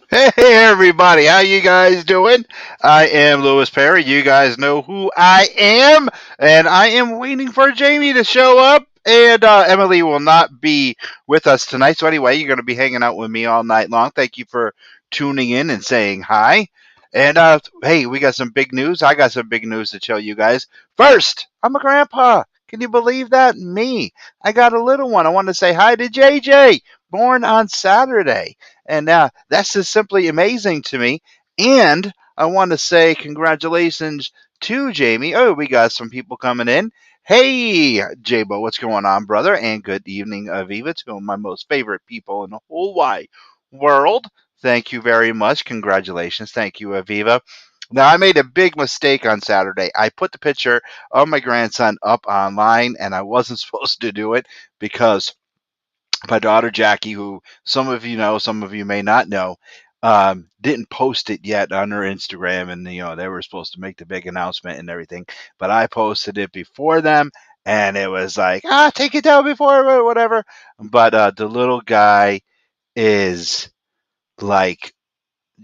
Hey everybody, how you guys doing? I am Louis Perry. You guys know who I am, and I am waiting for Jamie to show up. And Emily will not be with us tonight. So anyway, you're going to be hanging out with me all night long. Thank you for tuning in and saying hi. And hey, we got some big news. I got some big news to tell you guys. First, I'm a grandpa. Can you believe that? Me. I got a little one. I want to say hi to JJ, born on Saturday. And that's just simply amazing to me. And I want to say congratulations to Jamie. Oh, we got some people coming in. Hey, Jabo, what's going on, brother? And good evening, Aviva, to my most favorite people in the whole wide world. Thank you very much. Congratulations. Thank you, Aviva. Now, I made a big mistake on Saturday. I put the picture of my grandson up online, and I wasn't supposed to do it because my daughter Jackie, who some of you know, some of you may not know, didn't post it yet on her Instagram, and they were supposed to make the big announcement and everything, but I posted it before them, and it was like, take it down before whatever. But the little guy is like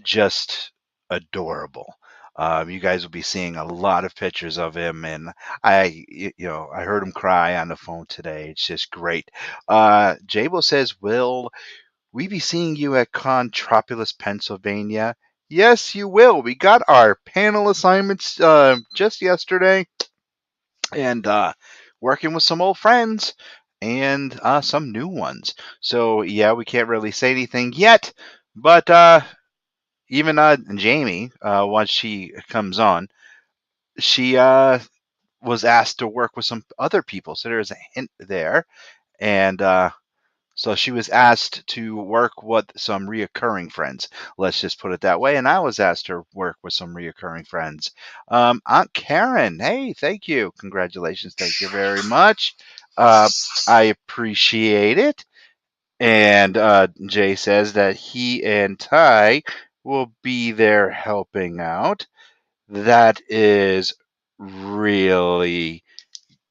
just adorable. You guys will be seeing a lot of pictures of him, and I heard him cry on the phone today. It's just great. Jabo says, "Will we be seeing you at Contropolis, Pennsylvania?" Yes, you will. We got our panel assignments just yesterday, and working with some old friends and some new ones. So yeah, we can't really say anything yet, but even Jamie, once she comes on, she was asked to work with some other people. So there's a hint there. And so she was asked to work with some reoccurring friends. Let's just put it that way. And I was asked to work with some reoccurring friends. Aunt Karen, hey, thank you. Congratulations. Thank you very much. I appreciate it. And Jay says that he and Ty will be there helping out. That is really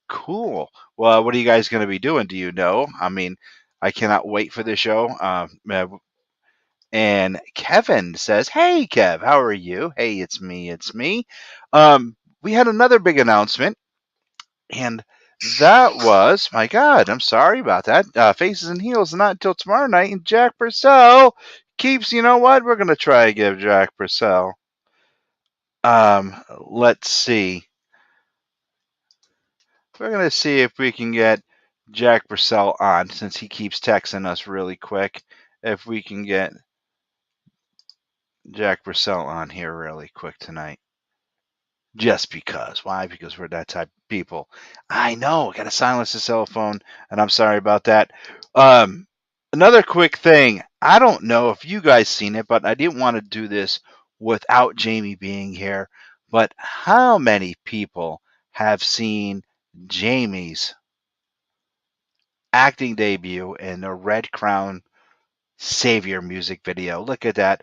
cool. Well, what are you guys going to be doing? Do you know? I mean, I cannot wait for the show. And Kevin says, "Hey, Kev, how are you? Hey, it's me. It's me." We had another big announcement, and that was, my God, I'm sorry about that. Faces and Heels not until tomorrow night, and Jack Purcell keeps. You know what? We're gonna try to give Jack Purcell. Let's see. We're gonna see if we can get Jack Purcell on since he keeps texting us really quick. If we can get Jack Purcell on here really quick tonight. Just because. Why? Because we're that type of people. I know. Got to silence the cell phone, and I'm sorry about that. Um, Another quick thing. I don't know if you guys seen it, but I didn't want to do this without Jamie being here. But how many people have seen Jamie's acting debut in the Red Crown Savior music video? Look at that.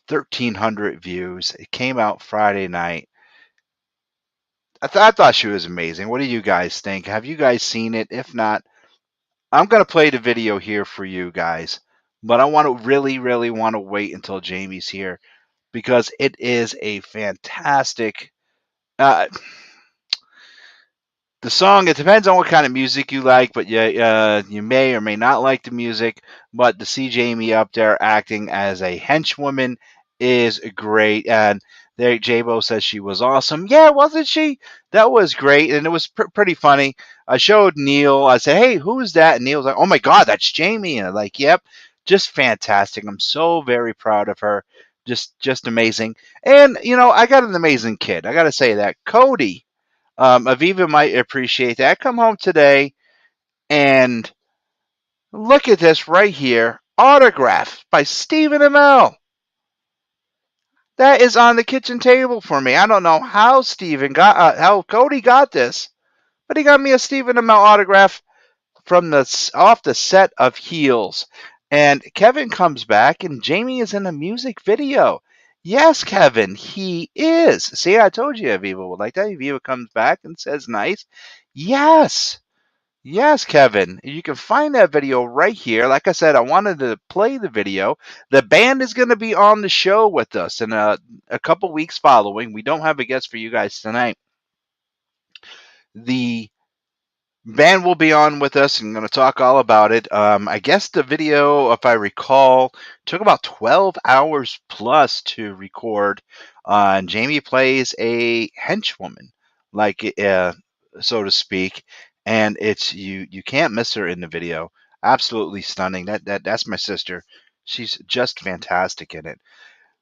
1,300 views. It came out Friday night. I thought she was amazing. What do you guys think? Have you guys seen it? If not, I'm going to play the video here for you guys. But I want to really want to wait until Jamie's here because it is a fantastic. Uh, the song, it depends on what kind of music you like, but yeah, you may or may not like the music. But to see Jamie up there acting as a henchwoman is great. And there, J-Bo says she was awesome. Yeah, wasn't she? That was great, and it was pretty funny. I showed Neil. I said, "Hey, who's that?" And Neil was like, "Oh my God, that's Jamie." And I'm like, "Yep, just fantastic. I'm so very proud of her. Just amazing." And I got an amazing kid. I got to say that Cody. Aviva might appreciate that. Come home today and look at this right here. Autograph by Stephen Amell. That is on the kitchen table for me. I don't know how how Cody got this, but he got me a Stephen Amell autograph from the off the set of Heels. And Kevin comes back, and Jamie is in a music video. Yes, Kevin, he is. See, I told you Aviva would like that. Aviva comes back and says, "Nice." Yes. Yes, Kevin, you can find that video right here. Like I said, I wanted to play the video. The band is going to be on the show with us in a couple weeks following. We don't have a guest for you guys tonight. The band will be on with us and going to talk all about it. I guess the video, if I recall, took about 12 hours plus to record. And Jamie plays a henchwoman, like so to speak, and it's you can't miss her in the video. Absolutely stunning. That's my sister. She's just fantastic in it.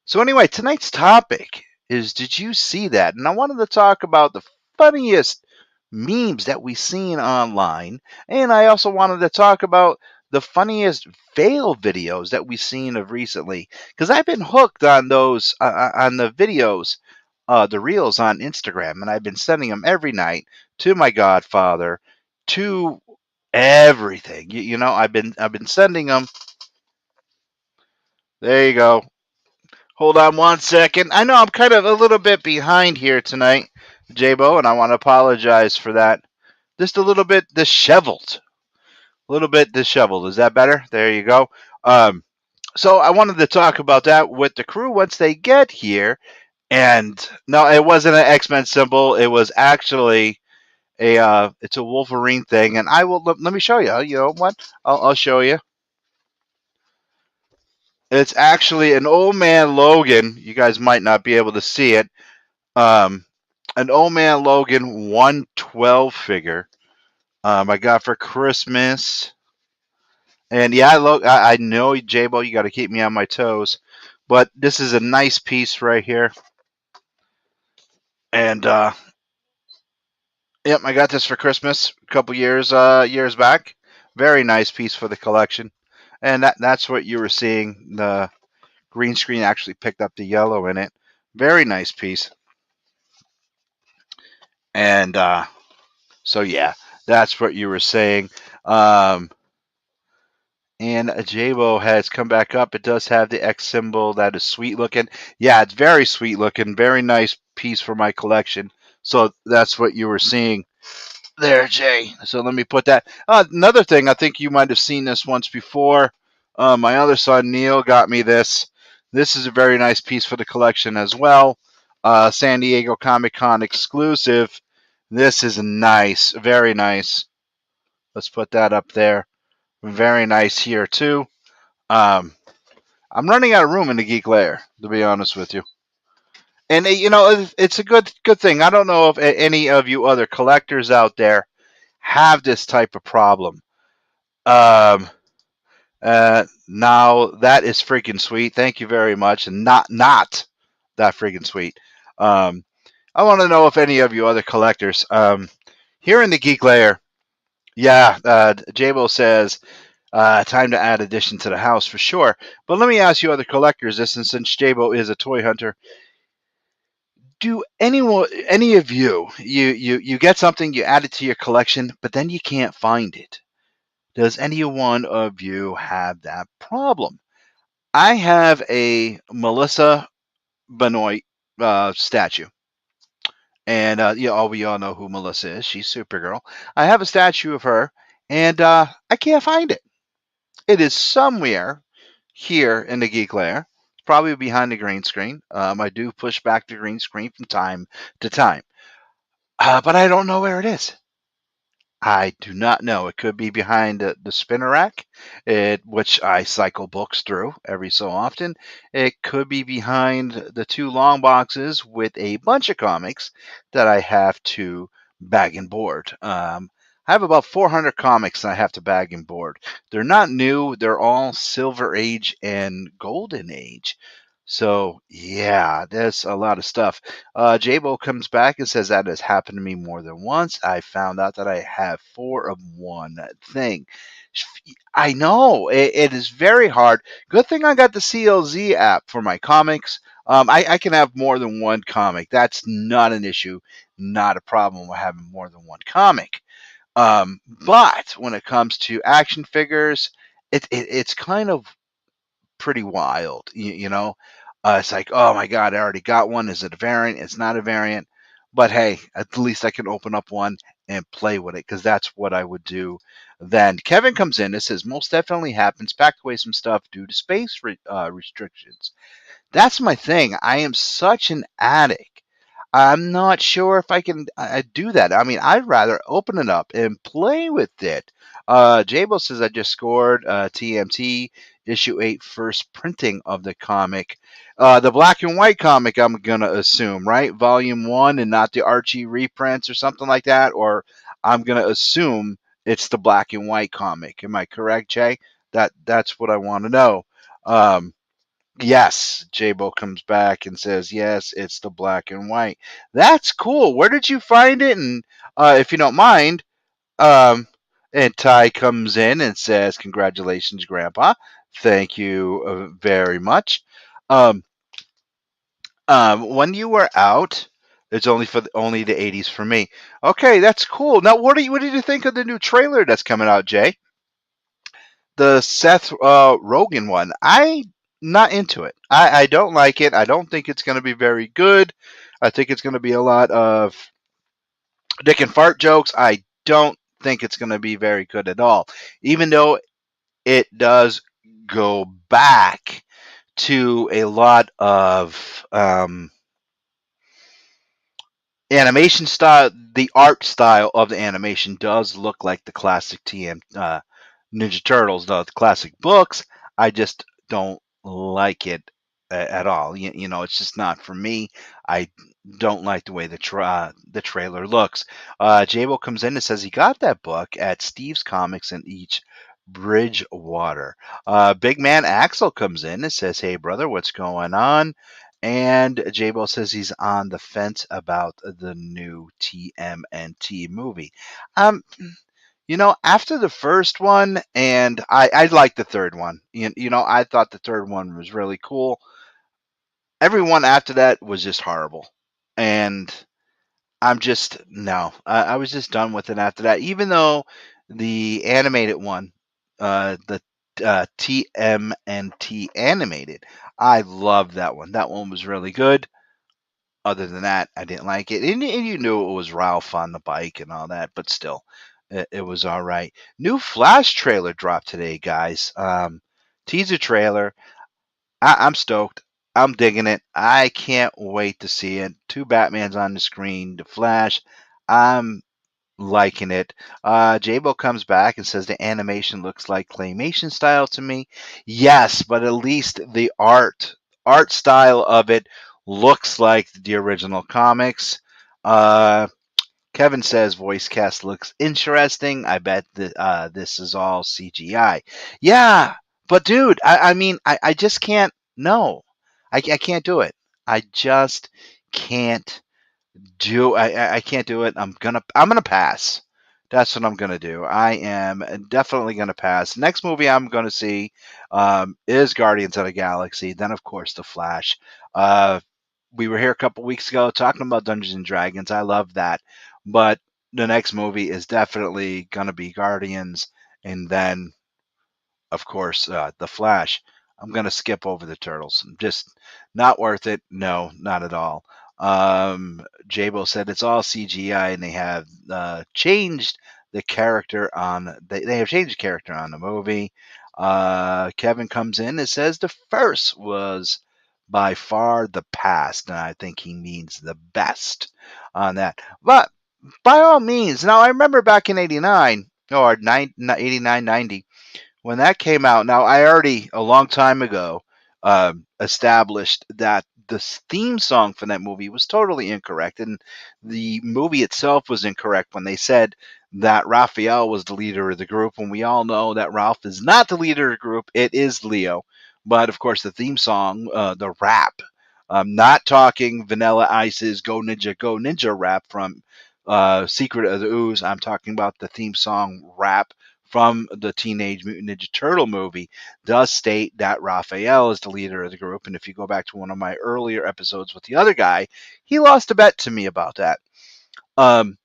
So anyway, tonight's topic is, did you see that? And I wanted to talk about the funniest memes that we've seen online, and I also wanted to talk about the funniest fail videos that we've seen of recently, because I've been hooked on those on the videos, the reels on Instagram, and I've been sending them every night to my godfather, to everything. You know, I've been sending them. There you go. Hold on one second. I know I'm kind of a little bit behind here tonight, Jabo, and I want to apologize for that. Just a little bit disheveled. A little bit disheveled. Is that better? There you go. Um, so I wanted to talk about that with the crew once they get here. And no, it wasn't an X-Men symbol. It was actually it's a Wolverine thing. And I will let me show you. You know what? I'll show you. It's actually an old man Logan. You guys might not be able to see it. Um, an old man Logan 112 figure. I got for Christmas. And yeah, look, I know, J-Bo, you got to keep me on my toes. But this is a nice piece right here. And yep, I got this for Christmas a couple years back. Very nice piece for the collection. And that's what you were seeing. The green screen actually picked up the yellow in it. Very nice piece. And so yeah, that's what you were saying. Um, and Jabo has come back up. It does have the X symbol. That is sweet looking. Yeah, it's very sweet looking. Very nice piece for my collection. So that's what you were seeing there, Jay. So let me put that. Another thing, I think you might have seen this once before. My other son, Neil, got me this. This is a very nice piece for the collection as well. San Diego Comic Con exclusive. This is nice. Very nice. Let's put that up there. Very nice here, too. Um, I'm running out of room in the Geek Lair, to be honest with you. And you know, it's a good thing. I don't know if any of you other collectors out there have this type of problem. Um, now that is freaking sweet. Thank you very much, and not that freaking sweet. Um, I want to know if any of you other collectors, here in the Geek Lair, yeah, Jabo says, time to add addition to the house for sure. But let me ask you other collectors this, and since Jabo is a toy hunter, do any of you get something, you add it to your collection, but then you can't find it? Does any one of you have that problem? I have a Melissa Benoit statue. And we all know who Melissa is. She's Supergirl. I have a statue of her, and I can't find it. It is somewhere here in the Geek Lair. It's probably behind the green screen. I do push back the green screen from time to time, but I don't know where it is. I do not know. It could be behind the spinner rack, which I cycle books through every so often. It could be behind the two long boxes with a bunch of comics that I have to bag and board. I have about 400 comics I have to bag and board. They're not new. They're all Silver Age and Golden Age. So yeah, there's a lot of stuff. Jabo comes back and says that has happened to me more than once. I found out that I have four of one thing. I know it is very hard. Good thing I got the CLZ app for my comics. I can have more than one comic. That's not an issue, not a problem with having more than one comic. But when it comes to action figures, it's kind of pretty wild. You know, it's like, oh my god, I already got one. Is it a variant? It's not a variant. But hey, at least I can open up one and play with it because that's what I would do then. Kevin comes in and says, most definitely happens. Packed away some stuff due to space restrictions. That's my thing. I am such an addict. I'm not sure if I can do that. I mean, I'd rather open it up and play with it. Jabo says I just scored TMT issue 8 first printing of the comic. The black and white comic, I'm going to assume, right? Volume 1 and not the Archie reprints or something like that. Or I'm going to assume it's the black and white comic. Am I correct, Jay? That's what I want to know. Um, Yes, J-Bo comes back and says, yes, it's the black and white. That's cool. Where did you find it? And if you don't mind, um, and Ty comes in and says, congratulations, Grandpa. Thank you very much. Um, when you were out, it's only for only the 80s for me. Okay, that's cool. Now, what did you think of the new trailer that's coming out, Jay? The Seth Rogen one. I not into it. I don't like it. I don't think it's going to be very good. I think it's going to be a lot of dick and fart jokes. I don't think it's going to be very good at all. Even though it does go back to a lot of animation style. The art style of the animation does look like the classic Ninja Turtles, the classic books. I just don't like it at all. You know, it's just not for me. I don't like the way the trailer looks. Jabo comes in and says he got that book at Steve's Comics in each Bridgewater. Big man Axel comes in and says, "Hey brother, what's going on?" And Jabo says he's on the fence about the new TMNT movie. Um, after the first one, and I liked the third one. I thought the third one was really cool. Everyone after that was just horrible, and I'm just no. I was just done with it after that. Even though the animated one, the TMNT animated, I loved that one. That one was really good. Other than that, I didn't like it. And you knew it was Ralph on the bike and all that, but still, it was all right. New Flash trailer dropped today, guys. Teaser trailer. I'm stoked. I'm digging it. I can't wait to see it. Two Batmans on the screen. The Flash. I'm liking it. Jabo comes back and says the animation looks like claymation style to me. Yes, but at least the art style of it looks like the original comics. Uh, Kevin says voice cast looks interesting. I bet that this is all CGI. Yeah, but dude, I mean, I just can't. No, I can't do it. I just can't I can't do it. I'm gonna pass. That's what I'm gonna do. I am definitely gonna pass. Next movie I'm gonna see is Guardians of the Galaxy. Then of course The Flash. Uh, we were here a couple weeks ago talking about Dungeons and Dragons. I love that, but the next movie is definitely gonna be Guardians, and then of course, the Flash. I'm going to skip over the Turtles. Just not worth it. No, not at all. Jabo said it's all CGI, and they have changed the character on. They have changed the character on the movie. Kevin comes in and says the first was by far the past, and I think he means the best on that. But by all means, now I remember back in '89 or 89, 90 when that came out. Now, I already a long time ago established that the theme song for that movie was totally incorrect, and the movie itself was incorrect when they said that Raphael was the leader of the group. And we all know that Ralph is not the leader of the group; it is Leo. But of course, the theme song, the rap. I'm not talking Vanilla Ice's Go Ninja" rap from Secret of the Ooze. I'm talking about the theme song rap from the Teenage Mutant Ninja Turtle movie does state that Raphael is the leader of the group. And if you go back to one of my earlier episodes with the other guy, he lost a bet to me about that. Um,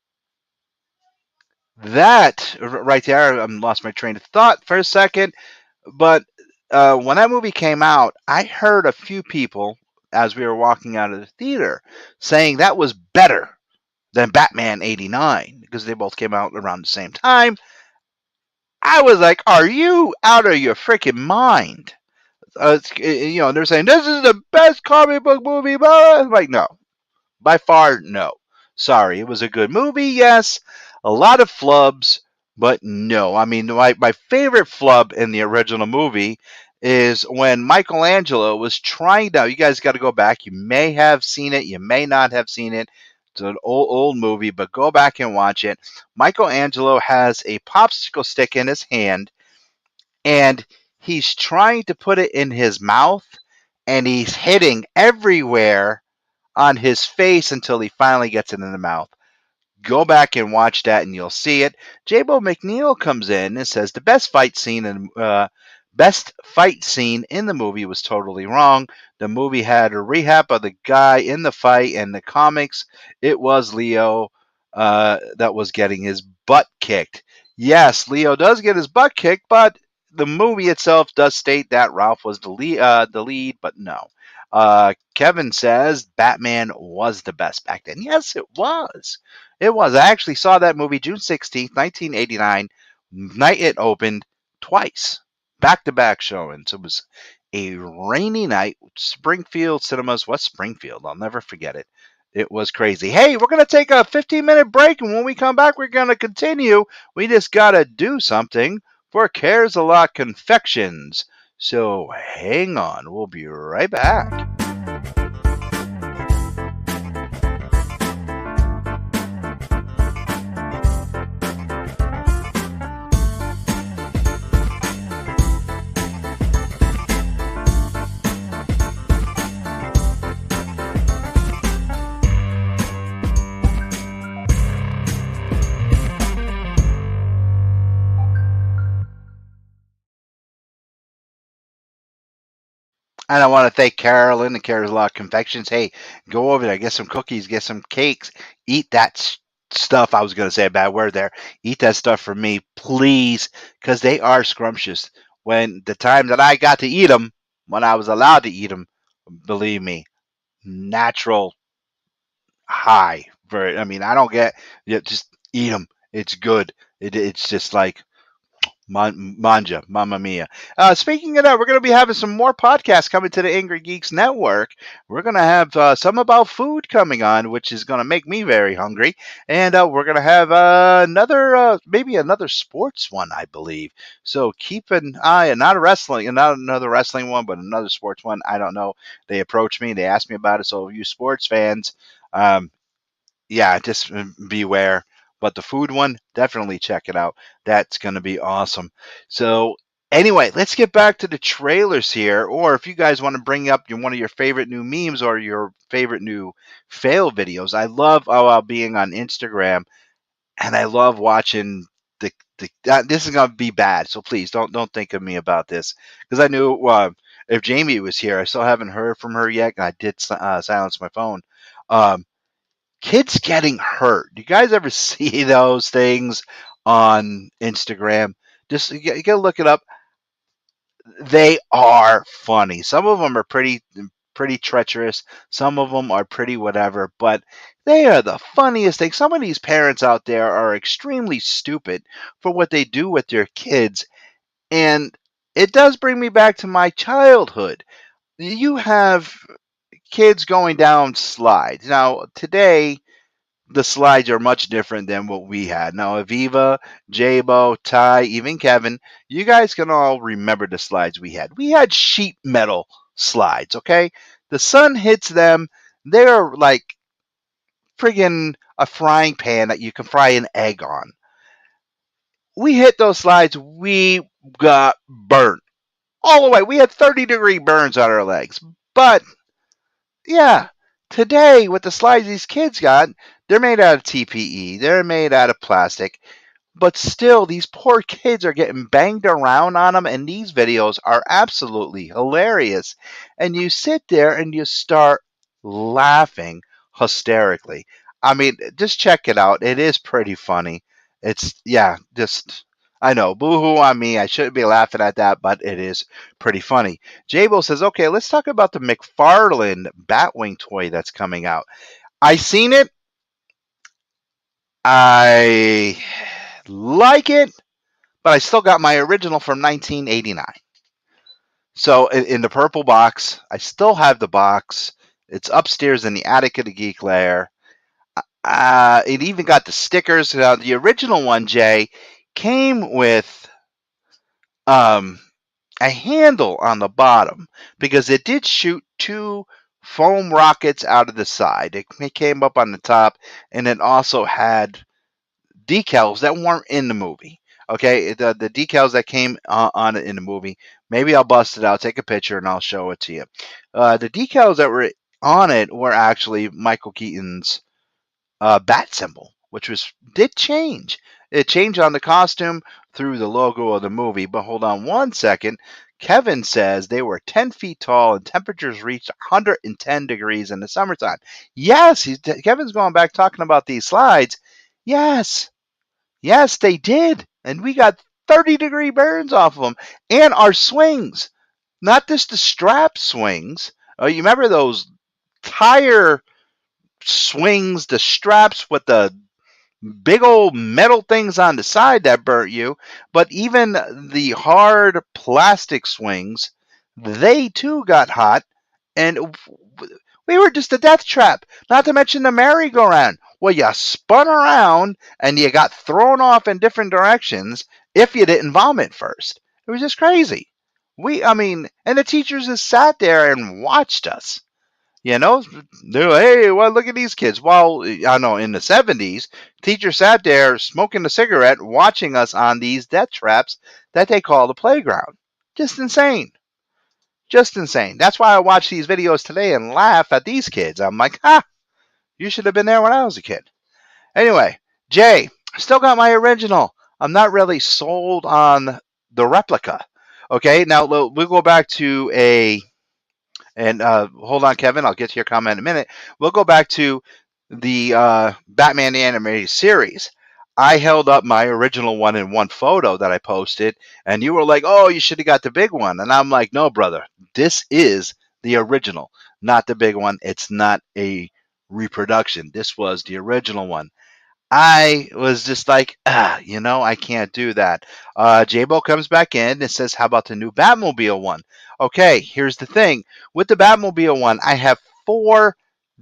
that right there, I lost my train of thought for a second. But when that movie came out, I heard a few people as we were walking out of the theater saying that was better than Batman 89 because they both came out around the same time. I was like, are you out of your freaking mind? They're saying this is the best comic book movie, but I'm like, no, by far, no. Sorry, it was a good movie, yes. A lot of flubs, but no. I mean, my favorite flub in the original movie is when Michelangelo was trying to. You guys got to go back. You may have seen it, you may not have seen it. It's an old movie, but go back and watch it. Michelangelo has a popsicle stick in his hand, and he's trying to put it in his mouth, and he's hitting everywhere on his face until he finally gets it in the mouth. Go back and watch that, and you'll see it. J-Bo McNeil comes in and says the best fight scene in the movie was totally wrong. The movie had a rehab of the guy in the fight, and the comics, it was Leo that was getting his butt kicked. Yes, Leo does get his butt kicked, but the movie itself does state that Ralph was the lead, but no. Kevin says Batman was the best back then. Yes, it was. It was. I actually saw that movie June 16th, 1989, night it opened twice, back to back showings. It was a rainy night, Springfield Cinemas, West Springfield. I'll never forget it. It was crazy. Hey, we're going to take a 15-minute break, and when we come back, we're going to continue. We just got to do something for Cares a Lot Confections. So hang on. We'll be right back. And I want to thank Carolyn and Cares a Lot Confections. Hey, go over there, get some cookies, get some cakes, eat that stuff. I was going to say a bad word there. Eat that stuff for me, please, because they are scrumptious. When the time that I got to eat them, when I was allowed to eat them, believe me, natural high. I mean, I don't get, just eat them. It's good. It's just like Manja, Mamma Mia. Speaking of that, we're going to be having some more podcasts coming to the Angry Geeks Network. We're going to have some about food coming on, which is going to make me very hungry. And we're going to have maybe another sports one, I believe. So keep an eye, not another wrestling one, but another sports one. I don't know. They approached me, they asked me about it. So you sports fans, um, yeah, just beware. But the food one, definitely check it out. That's going to be awesome. So, anyway, let's get back to the trailers here. Or if you guys want to bring up one of your favorite new memes or your favorite new fail videos, I love being on Instagram, and I love watching this is going to be bad. So please don't think of me about this, because I knew if Jamie was here, I still haven't heard from her yet. I did silence my phone. Um, Kids getting hurt. Do you guys ever see those things on Instagram? Just you gotta look it up. They are funny. Some of them are pretty treacherous. Some of them are pretty whatever, but they are the funniest thing. Some of these parents out there are extremely stupid for what they do with their kids, and it does bring me back to my childhood. You have kids going down slides. Now, today the slides are much different than what we had. Now, Aviva, Jabo, Ty, even Kevin, you guys can all remember the slides we had. We had sheet metal slides, okay? The sun hits them, they're like friggin' a frying pan that you can fry an egg on. We hit those slides, we got burnt all the way. We had 30-degree burns on our legs. But yeah, today with the slides these kids got, they're made out of TPE. They're made out of plastic. But still, these poor kids are getting banged around on them, and these videos are absolutely hilarious. And you sit there and you start laughing hysterically. I mean, just check it out. It is pretty funny. I know, boo-hoo on me. I shouldn't be laughing at that, but it is pretty funny. Jabo says, okay, let's talk about the McFarlane Batwing toy that's coming out. I seen it. I like it, but I still got my original from 1989. So in the purple box, I still have the box. It's upstairs in the attic of the Geek Lair. It even got the stickers. The original one, Jay, came with um, a handle on the bottom because it did shoot two foam rockets out of the side. It came up on the top, and it also had decals that weren't in the movie. Okay, the decals that came on it in the movie. Maybe I'll bust it out, take a picture, and I'll show it to you. The decals that were on it were actually Michael Keaton's bat symbol, which was did change. It changed on the costume through the logo of the movie. But hold on one second. Kevin says they were 10 feet tall and temperatures reached 110 degrees in the summertime. Yes, Kevin's going back talking about these slides. Yes, yes, they did. And we got 30-degree burns off of them. And our swings, not just the strap swings. You remember those tire swings, the straps with the big old metal things on the side that burnt you, but even the hard plastic swings, they too got hot, and we were just a death trap. Not to mention the merry-go-round, where you spun around and you got thrown off in different directions if you didn't vomit first. It was just crazy. And the teachers just sat there and watched us. You know, they're like, hey, well, look at these kids. Well, I know in the 70s, teachers sat there smoking a cigarette, watching us on these death traps that they call the playground. Just insane. Just insane. That's why I watch these videos today and laugh at these kids. I'm like, you should have been there when I was a kid. Anyway, Jay, still got my original. I'm not really sold on the replica. Okay, now we'll go back to a and hold on, Kevin. I'll get to your comment in a minute. We'll go back to the Batman the Animated Series. I held up my original one in one photo that I posted, and you were like, "Oh, you should have got the big one." And I'm like, "No, brother. This is the original, not the big one. It's not a reproduction. This was the original one." I was just like, I can't do that. J-Bo comes back in and says, how about the new Batmobile one? Okay, here's the thing. With the Batmobile one, I have four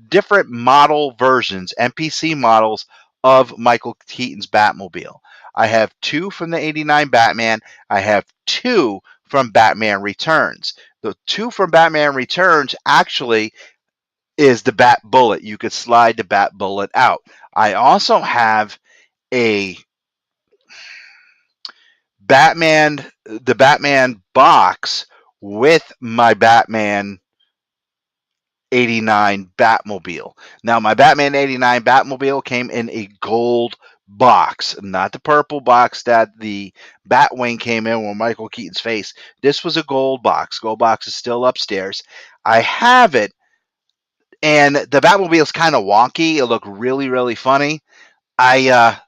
different model versions, NPC models of Michael Keaton's Batmobile. I have two from the 89 Batman. I have two from Batman Returns. The two from Batman Returns actually is the Bat Bullet. You could slide the Bat Bullet out. I also have a the Batman box with my Batman 89 Batmobile. Now, my Batman 89 Batmobile came in a gold box, not the purple box that the Batwing came in with Michael Keaton's face. This was a gold box. Gold box is still upstairs. I have it, and the Batmobile is kind of wonky. It looked really, really funny. I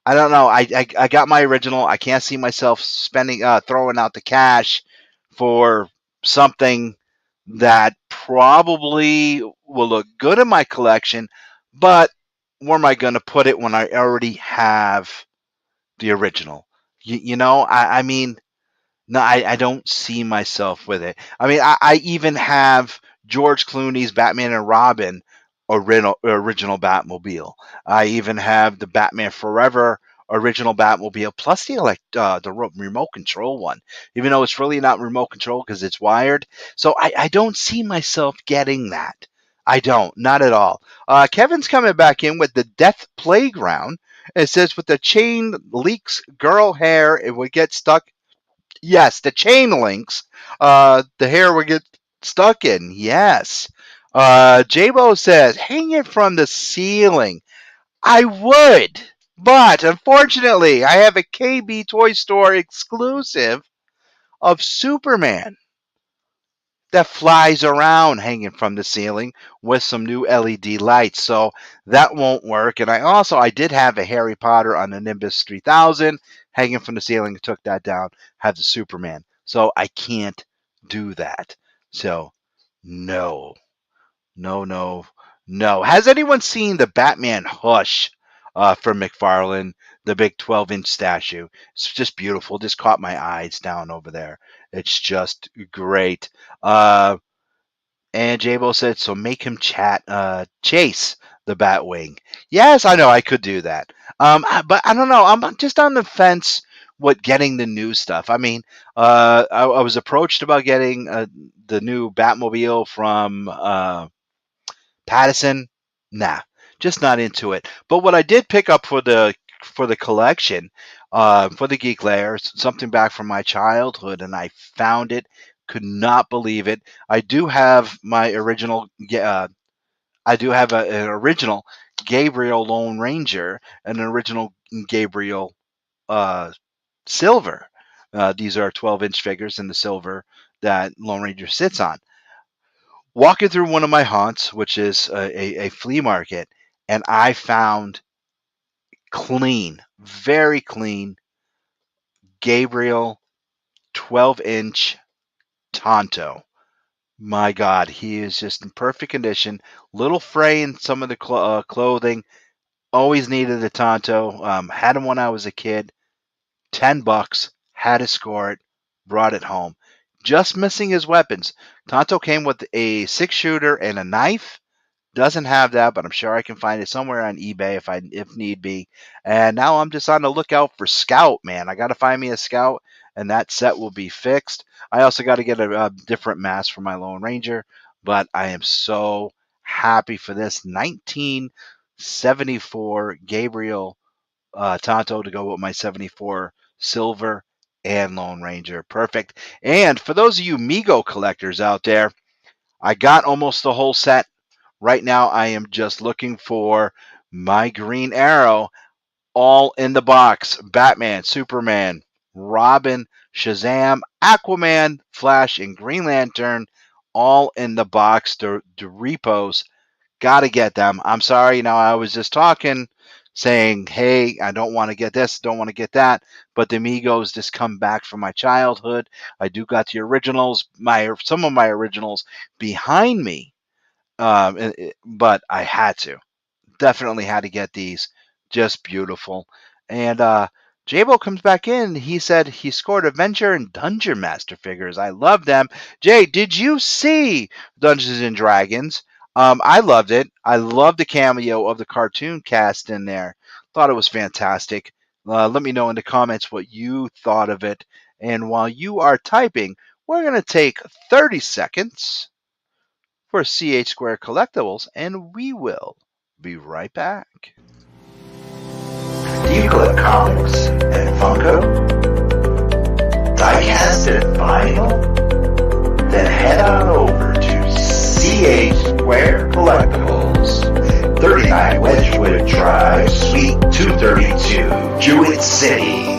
don't know. I got my original. I can't see myself spending throwing out the cash for something that probably will look good in my collection, but where am I going to put it when I already have the original? I mean, no, I don't see myself with it. I mean, I even have George Clooney's Batman and Robin original Batmobile. I even have the Batman Forever original Batmobile, plus the remote control one, even though it's really not remote control because it's wired. So I don't see myself getting that. I don't, not at all. Kevin's coming back in with the Death Playground. It says with the chain leaks girl hair, it would get stuck. Yes, the chain links. The hair would get stuck in. Yes. J-Bo says, hang it from the ceiling. I would, but unfortunately, I have a KB Toy Store exclusive of Superman that flies around hanging from the ceiling with some new LED lights. So that won't work. And I did have a Harry Potter on the Nimbus 3000 hanging from the ceiling. Took that down. Have the Superman. So I can't do that. So no, no, no, no. Has anyone seen the Batman Hush from McFarlane, the big 12-inch statue. It's just beautiful. Just caught my eyes down over there. It's just great. Uh, and Jabo said, so make him chase the Batwing. Yes, I know I could do that. But I don't know. I'm just on the fence with getting the new stuff. I mean, I was approached about getting the new Batmobile from Pattison. Nah, just not into it. But what I did pick up for the collection, for the Geek Lair, something back from my childhood, and I found it. Could not believe it. I do have my original. I do have an original Gabriel Lone Ranger and an original Gabriel uh, Silver. These are 12-inch figures in the silver that Lone Ranger sits on. Walking through one of my haunts, which is a flea market, and I found clean, very clean Gabriel 12-inch Tonto. My God, he is just in perfect condition. Little fray in some of the clothing. Always needed a Tonto. Had him when I was a kid. $10. Had to score it. Brought it home. Just missing his weapons. Tonto came with a 6-shooter and a knife. Doesn't have that, but I'm sure I can find it somewhere on eBay if need be. And now I'm just on the lookout for Scout, man. I got to find me a Scout, and that set will be fixed. I also got to get a different mask for my Lone Ranger, but I am so happy for this 1974 Gabriel Tonto to go with my 74 Silver and Lone Ranger. Perfect. And for those of you Mego collectors out there, I got almost the whole set. Right now, I am just looking for my Green Arrow, all in the box. Batman, Superman, Robin, Shazam, Aquaman, Flash, and Green Lantern, all in the box. The repos, gotta get them. I'm sorry, I was just talking, saying, hey, I don't want to get this, don't want to get that, but the Migos just come back from my childhood. I do got the originals, some of my originals behind me, but I had to. Definitely had to get these. Just beautiful. And Jabo comes back in. He said he scored Adventure and Dungeon Master figures. I love them. Jay, did you see Dungeons and Dragons? I loved it. I loved the cameo of the cartoon cast in there. Thought it was fantastic. Let me know in the comments what you thought of it. And while you are typing, we're going to take 30 seconds for CH Square Collectibles, and we will be right back. Do you collect comics and Funko? Diecast and vinyl? Then head on over to CH Square Collectibles, 39 Wedgewood Drive, Suite 232, Jewett City.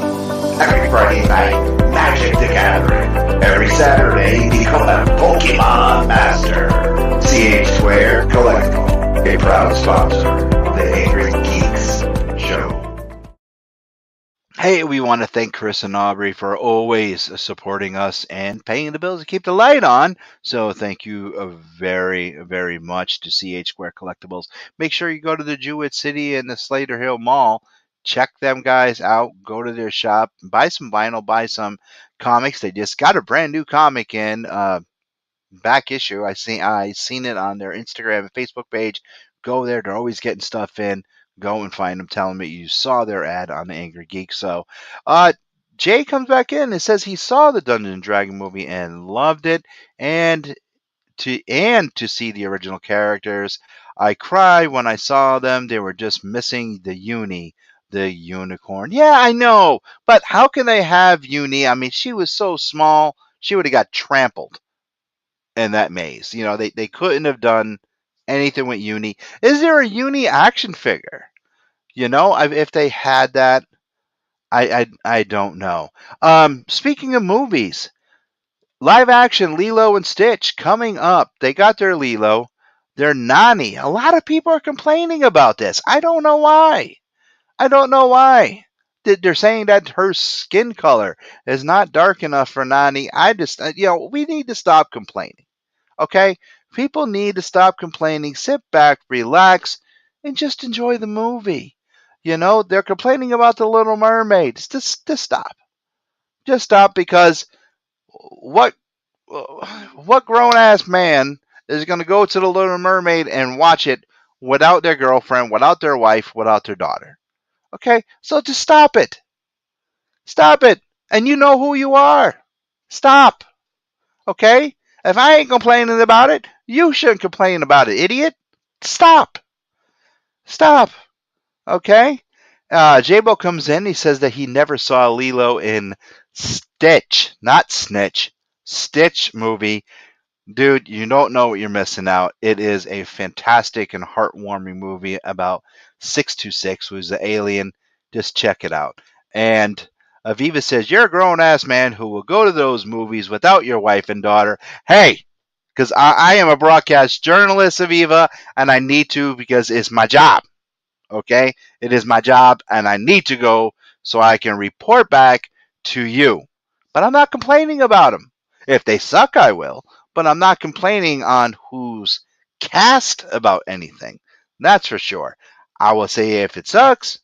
Every Friday night, Magic the Gathering. Every Saturday, become a Pokemon Master. CH Square Collectible, a proud sponsor of the Angry Geeks Show. Hey, we want to thank Chris and Aubrey for always supporting us and paying the bills to keep the light on. So thank you very, very much to CH Square Collectibles. Make sure you go to the Jewett City and the Slater Hill Mall. Check them guys out. Go to their shop. Buy some vinyl. Buy some comics. They just got a brand new comic in. Back issue. I seen it on their Instagram and Facebook page. Go there. They're always getting stuff in. Go and find them. Tell them that you saw their ad on the Angry Geek. So, Jay comes back in and says he saw the Dungeons and Dragon movie and loved it, and to see the original characters. I cried when I saw them. They were just missing the the unicorn. Yeah, I know, but how can they have Uni? I mean, she was so small. She would have got trampled in that maze. They couldn't have done anything with Uni. Is there a Uni action figure? If they had that, I don't know. Speaking of movies, live action Lilo and Stitch coming up. They got their Lilo, their Nani. A lot of people are complaining about this. I don't know why. I don't know why. They're saying that her skin color is not dark enough for Nani. We need to stop complaining. Okay? People need to stop complaining, sit back, relax, and just enjoy the movie. They're complaining about the Little Mermaid. Just stop. Just stop because what what grown ass man is going to go to the Little Mermaid and watch it without their girlfriend, without their wife, without their daughter? Okay, so just stop it. Stop it. And you know who you are. Stop. Okay? If I ain't complaining about it, you shouldn't complain about it, idiot. Stop. Stop. Okay? J-Bo comes in. He says that he never saw Lilo in Stitch, not Snitch, Stitch movie. Dude, you don't know what you're missing out. It is a fantastic and heartwarming movie about 626, who's the alien. Just check it out. And Aviva says, you're a grown ass man who will go to those movies without your wife and daughter. Hey, because I am a broadcast journalist, Aviva, and I need to because it's my job. Okay? It is my job, and I need to go so I can report back to you. But I'm not complaining about them. If they suck, I will. But I'm not complaining on who's cast about anything. That's for sure. I will say if it sucks,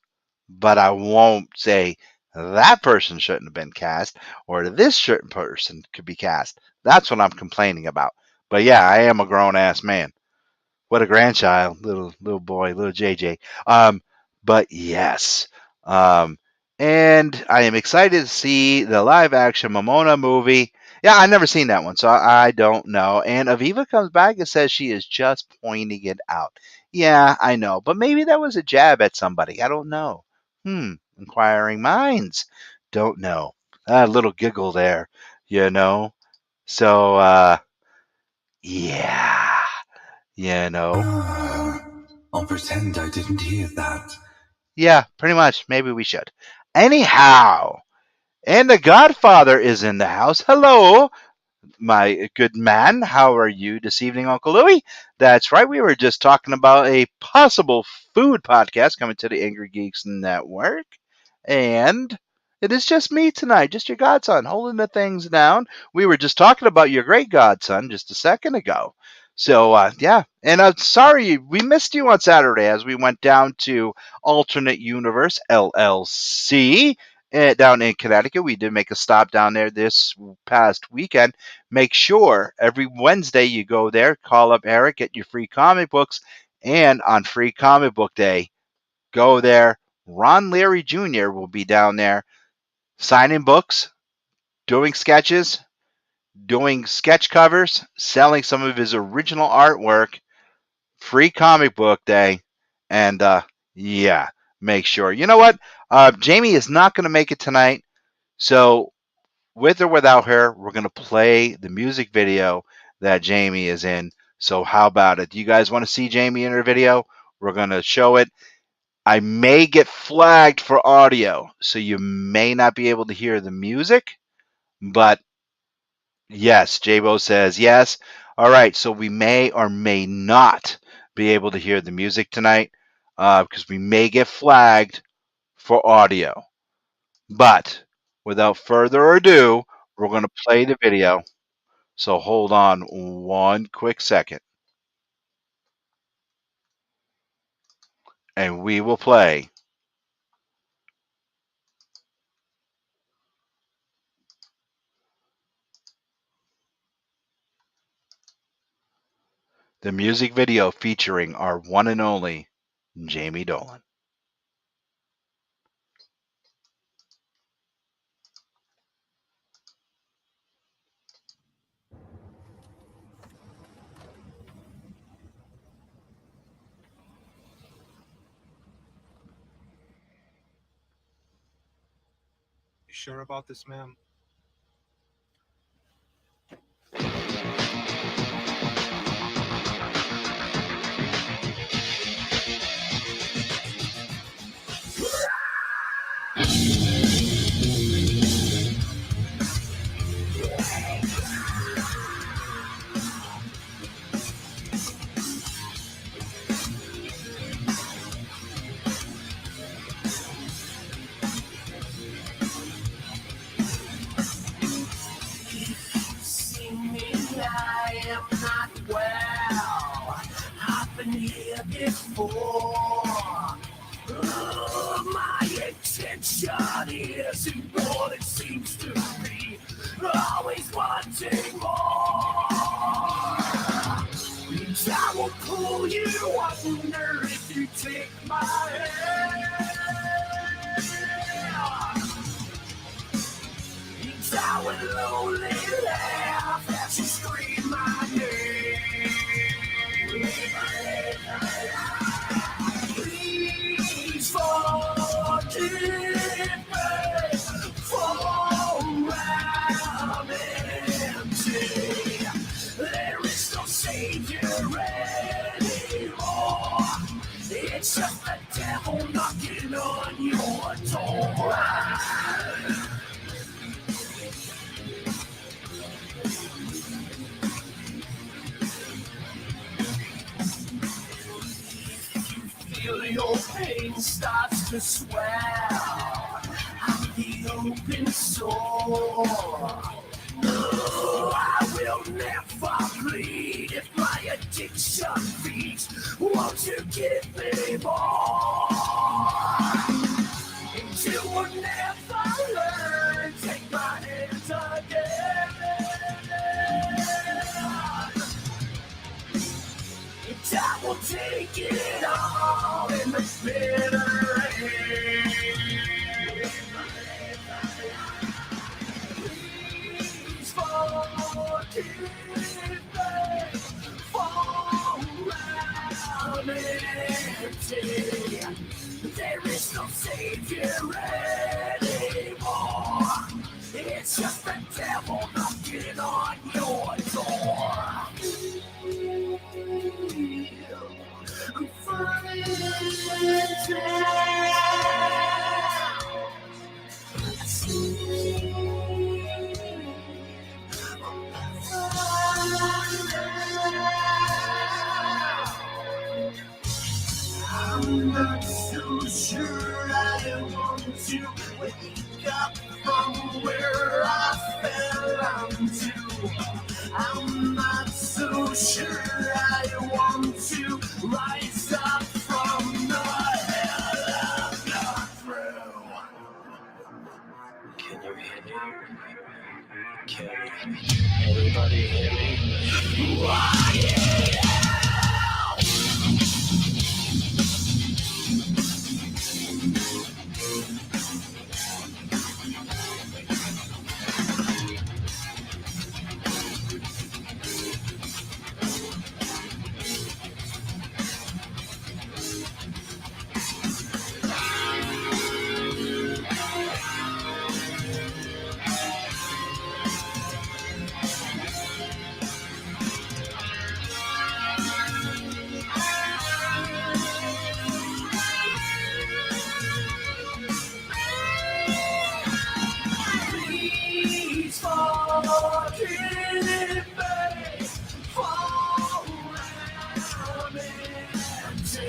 but I won't say that person shouldn't have been cast or this certain person could be cast. That's what I'm complaining about. But yeah, I am a grown ass man. What a grandchild, little boy, little JJ. But yes, um, and I am excited to see the live action Momona movie. Yeah, I've never seen that one, so I don't know. And Aviva comes back and says she is just pointing it out. Yeah, I know, but maybe that was a jab at somebody. I don't know. Inquiring minds. Don't know. A little giggle there, you know. So, yeah. You know. I'll pretend I didn't hear that. Yeah, pretty much. Maybe we should. Anyhow, and the Godfather is in the house. Hello, my good man. How are you this evening, Uncle Louie? That's right. We were just talking about a possible food podcast coming to the Angry Geeks Network. And it is just me tonight, just your godson, holding the things down. We were just talking about your great godson just a second ago. So, yeah. And I'm sorry we missed you on Saturday as we went down to Alternate Universe LLC down in Connecticut. We did make a stop down there this past weekend. Make sure every Wednesday you go there, call up Eric, get your free comic books, and on Free Comic Book Day, go there. Ron Leary Jr. will be down there signing books, doing sketches, doing sketch covers, selling some of his original artwork. Free Comic Book Day. And yeah, make sure. You know what? Jamie is not going to make it tonight. So, with or without her, we're going to play the music video that Jamie is in. So, how about it? Do you guys want to see Jamie in her video? We're going to show it. I may get flagged for audio, so you may not be able to hear the music, but yes, J-Bo says yes. All right, so we may or may not be able to hear the music tonight because we may get flagged for audio. But without further ado, we're going to play the video. So hold on one quick second, and we will play the music video featuring our one and only Jamie Dolan. You sure about this, ma'am? See me, I am not well. I've been here before. addiction isn't what it seems to be. Always wanting more. I will pull you under if you take my hand. I will lonely laugh as you scream my name. Please forgive me for I'm empty. There is no savior anymore. It's just the devil knocking on your door. Feel your pain starts to swell. I'm the open sore. No, I will never bleed if my addiction feeds. Won't you give me more? And you will never learn. Take my hands again. I will take it all in the bitter end. Please forgive me for I'm empty. There is no savior anymore. It's just the devil knocking on your door. I'm not so sure I want to wake up from where I fell onto. I'm not so sure I want to rise up from the hell I've gone through. Can you hear me? Can anybody hear me? Why? Please forgive me for I'm empty.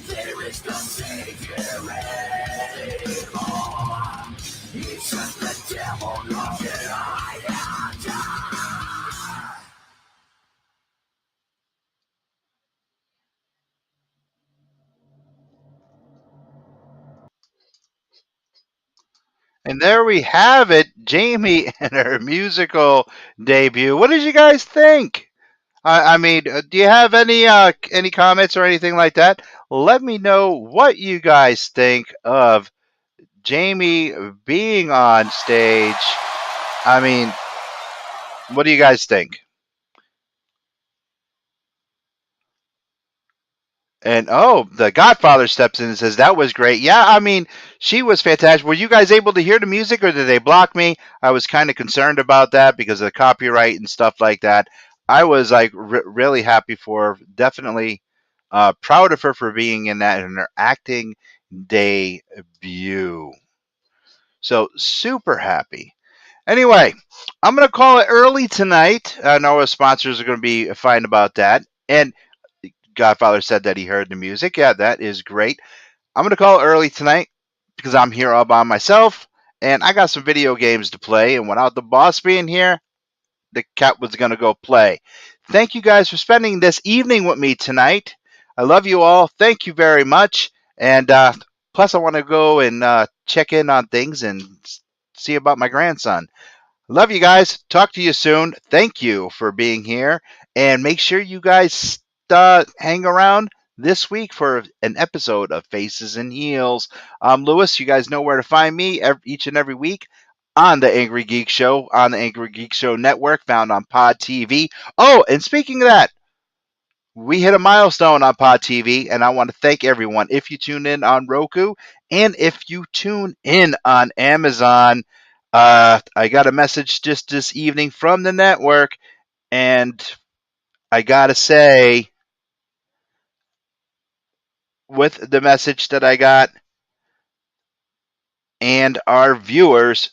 There is no savior anymore. It's just the devil knocking on your door. And there we have it, Jamie and her musical debut. What did you guys think? I mean, do you have any comments or anything like that? Let me know what you guys think of Jamie being on stage. I mean, what do you guys think? And oh, the Godfather steps in and says that was great. Yeah, I mean, she was fantastic. Were you guys able to hear the music, or did they block me? I was kind of concerned about that because of the copyright and stuff like that. I was like really happy for her. Definitely proud of her for being in that in her acting debut. So super happy. Anyway, I'm gonna call it early tonight. I know our sponsors are gonna be fine about that. And Godfather said that he heard the music. Yeah, that is great. I'm going to call it early tonight because I'm here all by myself and I got some video games to play. And without the boss being here, the cat was going to go play. Thank you guys for spending this evening with me tonight. I love you all. Thank you very much. And Plus, I want to go and check in on things and see about my grandson. Love you guys. Talk to you soon. Thank you for being here. And make sure you guys hang around this week for an episode of Faces and Heels. I'm Lewis. You guys know where to find me each and every week on the Angry Geek Show, on the Angry Geek Show Network, found on Pod TV. Oh, and speaking of that, we hit a milestone on Pod TV, and I want to thank everyone. If you tune in on Roku and if you tune in on Amazon, I got a message just this evening from the network, and I gotta say, with the message that I got and our viewers,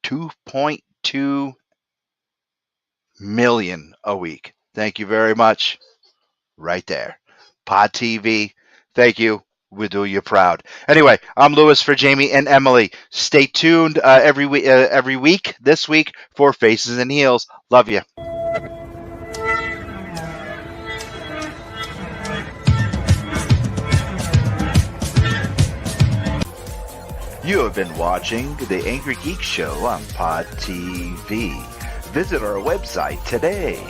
2.2 million a week. Thank you very much. Right there. Pod TV. Thank you. We do you proud. Anyway, I'm Lewis for Jamie and Emily. Stay tuned every week this week for Faces and Heels. Love you. You have been watching The Angry Geek Show on Pod TV. Visit our website today.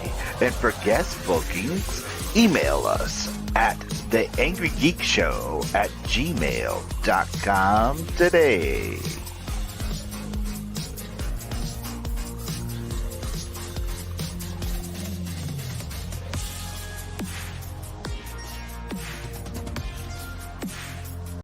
And for guest bookings, email us at theangrygeekshow@gmail.com today.